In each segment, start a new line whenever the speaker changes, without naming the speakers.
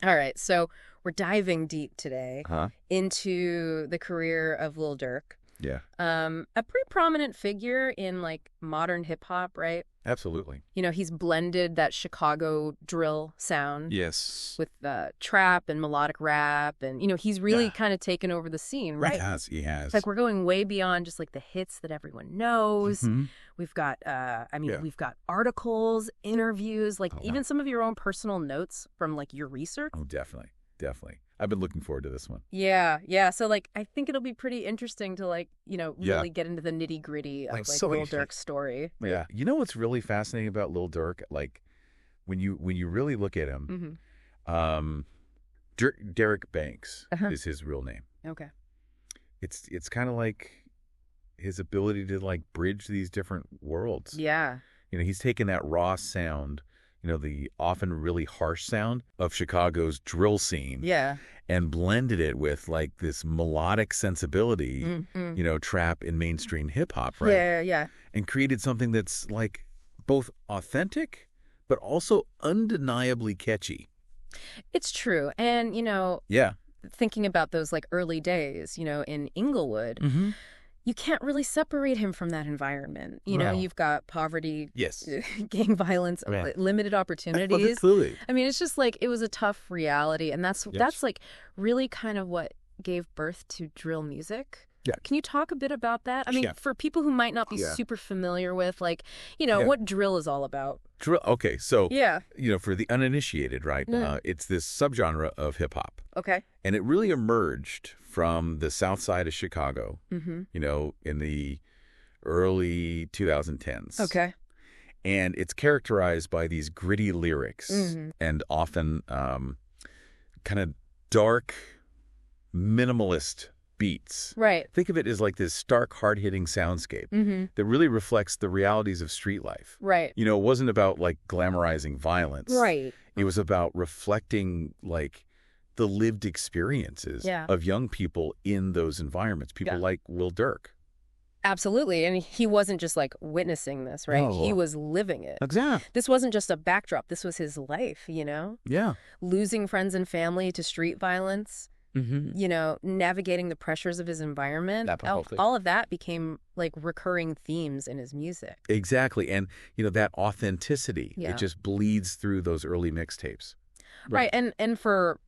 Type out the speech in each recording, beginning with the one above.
All right, so we're diving deep today
Huh?
into the career of Lil Durk.
Yeah,
A pretty prominent figure in like modern hip hop, right?
absolutely.
You know, he's blended that Chicago drill sound
Yes.
with trap and melodic rap, and he's really kind of taken over the scene, right?
He has.
It's like we're going way beyond just like the hits that everyone knows.
Mhm.
We've got,
Yeah.
we've got articles, interviews, like
Oh,
even
wow.
some of your own personal notes from like your research.
Oh, definitely. Definitely. I've been looking forward to this one.
Yeah, yeah. So like, I think it'll be pretty interesting to like,
Yeah.
really get into the nitty gritty of
Like,
like
so
Lil
interesting.
Durk's story.
Yeah. You know what's really fascinating about Lil Durk? Like, when you really look at him, Derek Banks is his real name.
Okay.
It's kind of like his ability to like bridge these different worlds.
Yeah.
He's taken that raw sound, the often really harsh sound of Chicago's drill scene.
Yeah.
And blended it with like this melodic sensibility, trap and mainstream hip hop, right?
Yeah, yeah.
And created something that's like both authentic, but also undeniably catchy.
It's true. And,
Yeah.
thinking about those like early days, in Inglewood, you can't really separate him from that environment.
No.
You've got poverty,
Yes.
gang violence,
Right.
limited opportunities.
Absolutely.
I mean, it's just like it was a tough reality, and that's like really kind of what gave birth to drill music.
Yeah.
Can you talk a bit about that? I mean,
Yeah.
for people who might not be super familiar with, like, what drill is all about.
Drill. Okay, so
Yeah.
for the uninitiated, right? It's this subgenre of hip hop,
Okay.
and it really emerged from the South Side of Chicago. In the early 2010s.
Okay.
And it's characterized by these gritty lyrics and often kind of dark, minimalist beats.
Right.
Think of it as like this stark, hard-hitting soundscape that really reflects the realities of street life.
Right.
It wasn't about like glamorizing violence.
Right.
It was about reflecting like the lived experiences of young people in those environments. People like Lil Durk.
Absolutely. And he wasn't just like witnessing this, right?
No.
He was living it.
Exactly.
This wasn't just a backdrop. This was his life,
Yeah.
Losing friends and family to street violence, navigating the pressures of his environment. All of that became like recurring themes in his music.
Exactly. And, that authenticity,
Yeah.
it just bleeds through those early mixtapes.
Right. And for,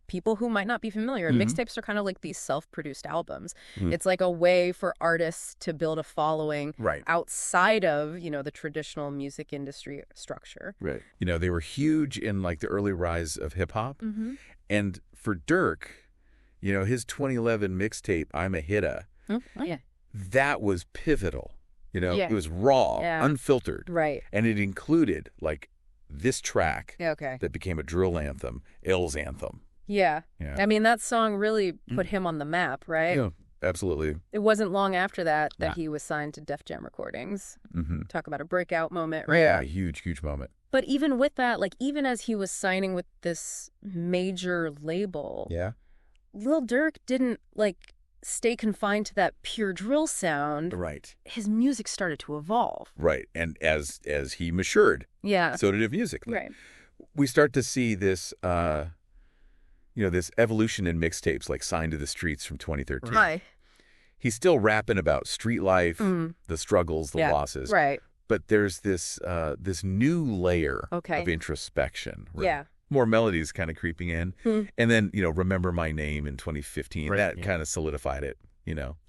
people who might not be familiar, mixtapes are kind of like these self-produced albums. It's like a way for artists to build a following outside of, the traditional music industry structure.
Right. They were huge in like the early rise of hip hop. And for Durk, his 2011 mixtape, I'm a Hitta, that was pivotal. It was raw, unfiltered.
Right.
And it included like this track
Okay.
that became a drill anthem, L's anthem.
Yeah.
Yeah.
I mean, that song really put him on the map, right?
Yeah, absolutely.
It wasn't long after that he was signed to Def Jam Recordings. Talk about a breakout moment, right?
Yeah, huge, huge moment.
But even with that, like even as he was signing with this major label, Lil Durk didn't like stay confined to that pure drill sound.
Right.
His music started to evolve.
Right. And as he matured, so did his music.
Right.
We start to see this, this evolution in mixtapes like Signed to the Streets from 2013.
Hi.
He's still rapping about street life, the struggles, the losses.
Right.
But there's this new layer of introspection.
Yeah.
More melodies kind of creeping in. And then, Remember My Name in 2015. That kind of solidified it,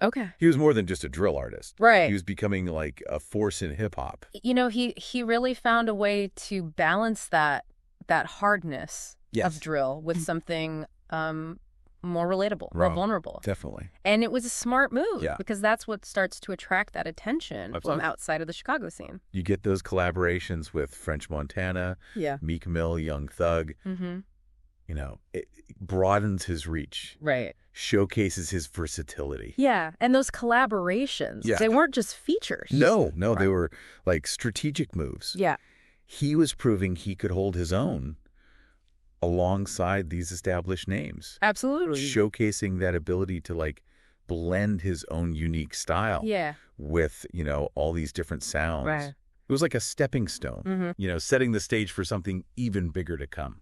Okay.
He was more than just a drill artist.
Right.
He was becoming like a force in hip hop.
He really found a way to balance that hardness of drill with something more relatable, more vulnerable.
Definitely.
And it was a smart move because that's what starts to attract that attention from outside of the Chicago scene.
You get those collaborations with French Montana, Meek Mill, Young Thug. It broadens his reach.
Right.
Showcases his versatility.
Yeah. And those collaborations, they weren't just features.
No, they were like strategic moves.
Yeah.
He was proving he could hold his own alongside these established names.
Absolutely.
Showcasing that ability to like blend his own unique style with, all these different sounds.
Right.
It was like a stepping stone, setting the stage for something even bigger to come.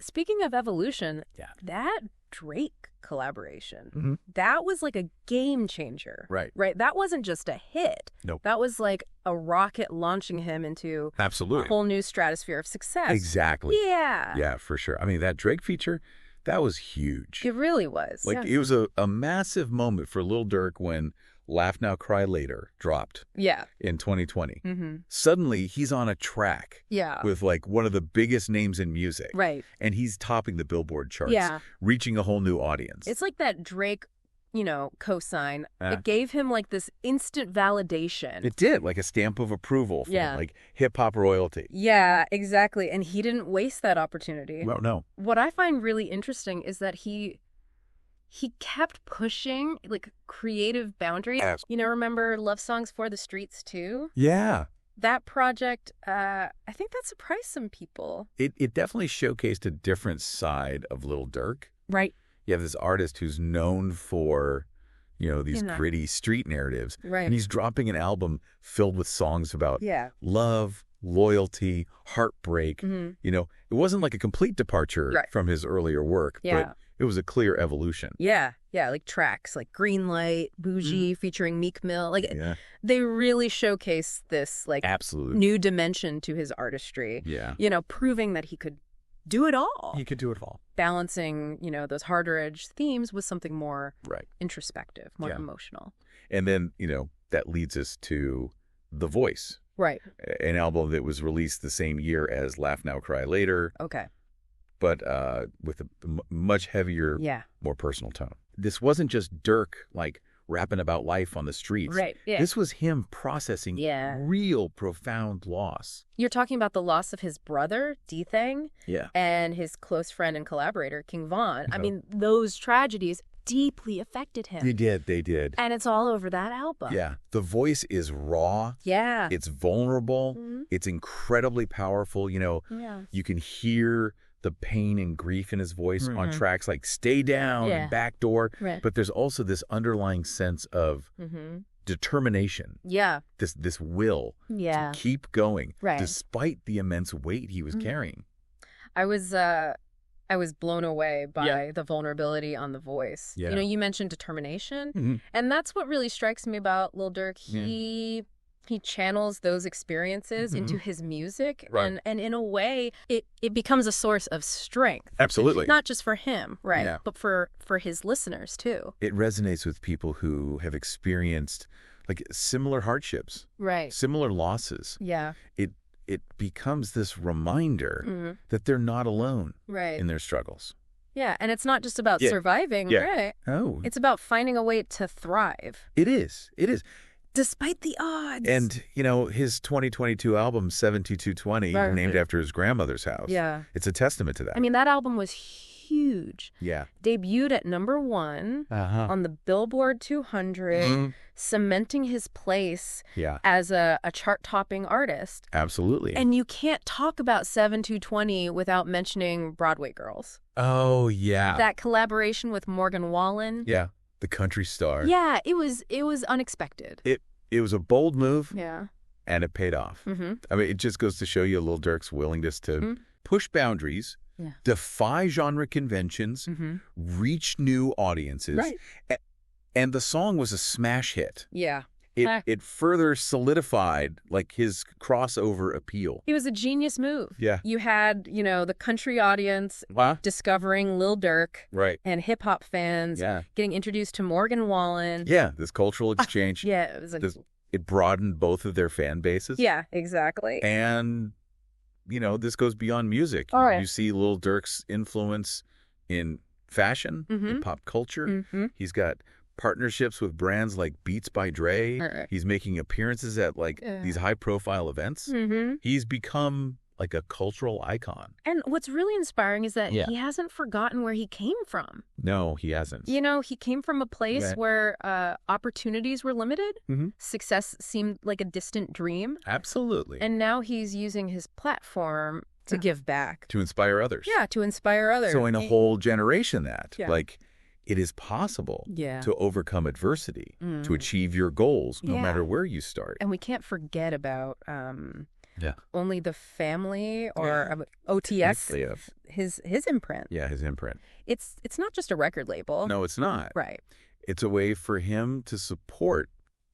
Speaking of evolution, that Drake collaboration, that was like a game changer.
Right.
Right. That wasn't just a hit.
Nope.
That was like a rocket launching him into a whole new stratosphere of success.
Exactly.
Yeah.
Yeah, for sure. I mean, that Drake feature, that was huge.
It really was.
Like, it was a massive moment for Lil Durk when Laugh Now, Cry Later dropped in 2020. Suddenly, he's on a track with, like, one of the biggest names in music.
Right.
And he's topping the Billboard charts, reaching a whole new audience.
It's like that Drake, you know, cosign. It gave him, like, this instant validation.
It did, like a stamp of approval from, like, hip-hop royalty.
Yeah, exactly. And he didn't waste that opportunity.
Well, no.
What I find really interesting is that he kept pushing, like, creative boundaries. You know, remember Love Songs for the Streets, too?
Yeah.
That project, I think that surprised some people.
It definitely showcased a different side of Lil Durk.
Right.
You have this artist who's known for, you know, these gritty street narratives.
Right.
And he's dropping an album filled with songs about love, loyalty, heartbreak. You know, it wasn't like a complete departure from his earlier work, but it was a clear evolution.
Yeah, like tracks like Green Light, Bougie, featuring Meek Mill. Like, they really showcase this, like, new dimension to his artistry.
Yeah.
You know, proving that he could do it all.
He could do it all.
Balancing, you know, those harder-edged themes with something more introspective, more emotional.
And then, you know, that leads us to The Voice.
Right.
An album that was released the same year as Laugh Now, Cry Later.
Okay.
But with a much heavier, more personal tone. This wasn't just Durk, like, rapping about life on the streets.
Right,
This was him processing real profound loss.
You're talking about the loss of his brother, D-Thang, and his close friend and collaborator, King Von. I mean, those tragedies deeply affected him.
They did.
And it's all over that album.
Yeah. The Voice is raw.
Yeah.
It's vulnerable. It's incredibly powerful. You know, you can hear the pain and grief in his voice on tracks like Stay Down and Backdoor. Right. But there's also this underlying sense of determination.
Yeah.
This will to keep going despite the immense weight he was carrying.
I was blown away by the vulnerability on The Voice. You know, you mentioned determination. And that's what really strikes me about Lil Durk. He channels those experiences into his music. And in a way, it becomes a source of strength.
Absolutely.
Not just for him, but for his listeners, too.
It resonates with people who have experienced, like, similar hardships.
Right.
Similar losses.
Yeah.
It becomes this reminder that they're not alone in their struggles.
Yeah, and it's not just about surviving, right?
Oh.
It's about finding a way to thrive.
It is.
Despite the odds.
And, you know, his 2022 album, 72220, named after his grandmother's house.
Yeah.
It's a testament to that.
I mean, that album was huge.
Yeah.
Debuted at #1 on the Billboard 200, cementing his place as a chart-topping artist.
Absolutely.
And you can't talk about 72220 without mentioning Broadway Girls.
Oh, yeah.
That collaboration with Morgan Wallen.
Yeah. The country star.
Yeah, it was unexpected.
It was a bold move.
Yeah.
And it paid off. I mean, it just goes to show you Lil Durk's willingness to push boundaries, defy genre conventions, reach new audiences. Right. And the song was a smash hit.
Yeah.
It further solidified, like, his crossover appeal.
It was a genius move.
Yeah.
You had, you know, the country audience discovering Lil Durk. Right. And hip-hop fans getting introduced to Morgan Wallen.
Yeah, this cultural exchange.
It was
it broadened both of their fan bases.
Yeah, exactly.
And, you know, this goes beyond music. All right. You see Lil Durk's influence in fashion, in pop culture. He's got partnerships with brands like Beats by Dre. He's making appearances at, like, these high-profile events. He's become, like, a cultural icon.
And what's really inspiring is that he hasn't forgotten where he came from.
No, he hasn't.
You know, he came from a place where opportunities were limited. Success seemed like a distant dream.
Absolutely.
And now he's using his platform to give back.
To inspire others.
Yeah, to inspire others.
So in a whole generation like, it is possible to overcome adversity, to achieve your goals, no matter where you start.
And we can't forget about only the family or OTS, his imprint.
Yeah, his imprint.
It's not just a record label.
No, it's not.
Right.
It's a way for him to support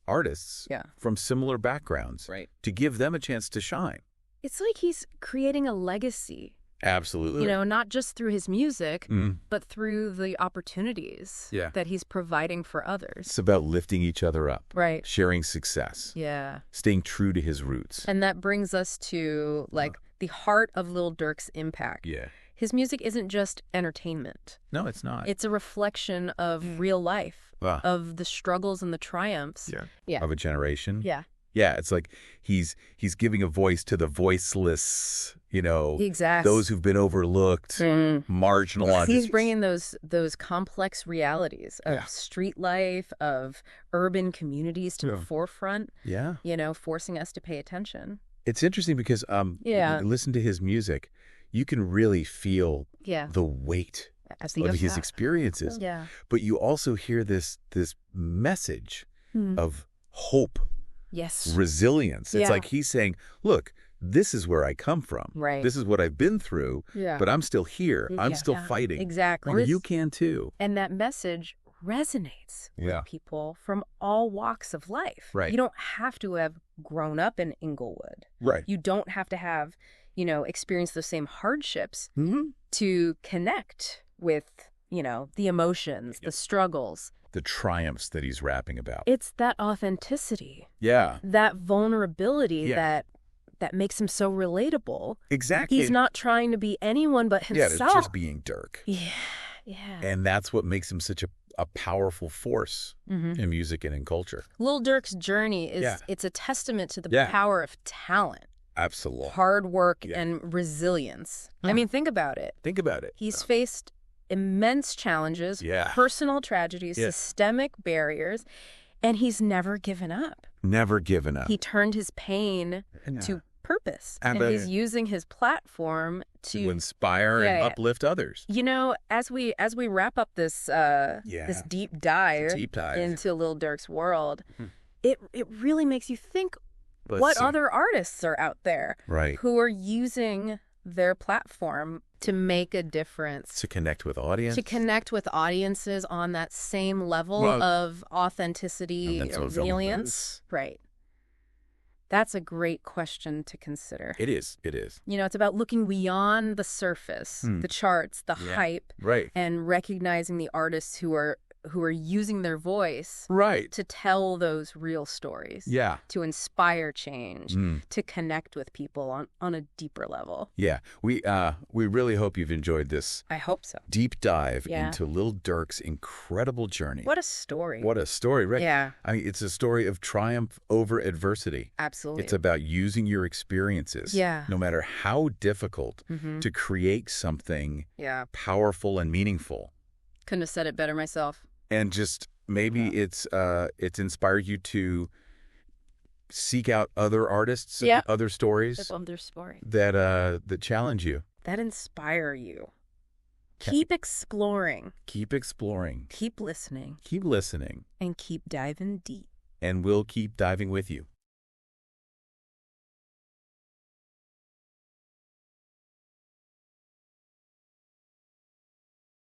artists from similar backgrounds, to give them a chance to shine.
It's like he's creating a legacy.
Absolutely.
You know, not just through his music, but through the opportunities that he's providing for others.
It's about lifting each other up.
Right.
Sharing success.
Yeah.
Staying true to his roots.
And that brings us to, like, the heart of Lil Durk's impact.
Yeah.
His music isn't just entertainment.
No, it's not.
It's a reflection of real life, of the struggles and the triumphs.
Of a generation.
Yeah.
Yeah, it's like he's giving a voice to the voiceless, you know, those who've been overlooked, marginalized.
He's bringing those complex realities of street life, of urban communities to the forefront, you know, forcing us to pay attention.
It's interesting because listen to his music, you can really feel the weight of his experiences.
Yeah.
But you also hear this message of hope.
Yes.
Resilience. It's like he's saying, look, this is where I come from.
Right.
This is what I've been through, but I'm still here. I'm still fighting.
Exactly.
Or you can too.
And that message resonates with people from all walks of life.
Right.
You don't have to have grown up in Inglewood.
Right.
You don't have to have, you know, experienced the same hardships to connect with, you know, the emotions, the struggles.
The triumphs that he's rapping about.
It's that authenticity.
Yeah.
That vulnerability that makes him so relatable.
Exactly.
He's not trying to be anyone but himself.
Yeah, it's just being Durk.
Yeah. Yeah.
And that's what makes him such a powerful force in music and in culture.
Lil Durk's journey is it's a testament to the power of talent.
Absolutely.
Hard work and resilience. I mean, think about it.
Think about it.
He's faced immense challenges, personal tragedies, systemic barriers, and he's never given up.
Never given up.
He turned his pain to purpose, and he's using his platform to
inspire and uplift others.
You know, as we wrap up this this deep dive into Lil Durk's world, it really makes you think what other artists are out there who are using their platform to make a difference.
To connect with audience.
To connect with audiences on that same level of authenticity, resilience. Right. That's a great question to consider.
It is. It is.
You know, it's about looking beyond the surface, the charts, the hype, and recognizing the artists who are using their voice to tell those real stories, to inspire change, to connect with people on a deeper level.
Yeah, we really hope you've enjoyed this.
I hope so.
Deep dive into Lil Durk's incredible journey.
What a story.
What a story, right?
Yeah.
I mean, it's a story of triumph over adversity.
Absolutely.
It's about using your experiences, no matter how difficult, to create something powerful and meaningful.
Couldn't have said it better myself.
And just maybe it's inspired you to seek out other artists, other stories, that challenge you,
that inspire you. Keep exploring.
Keep exploring.
Keep listening.
Keep listening.
And keep diving deep.
And we'll keep diving with you.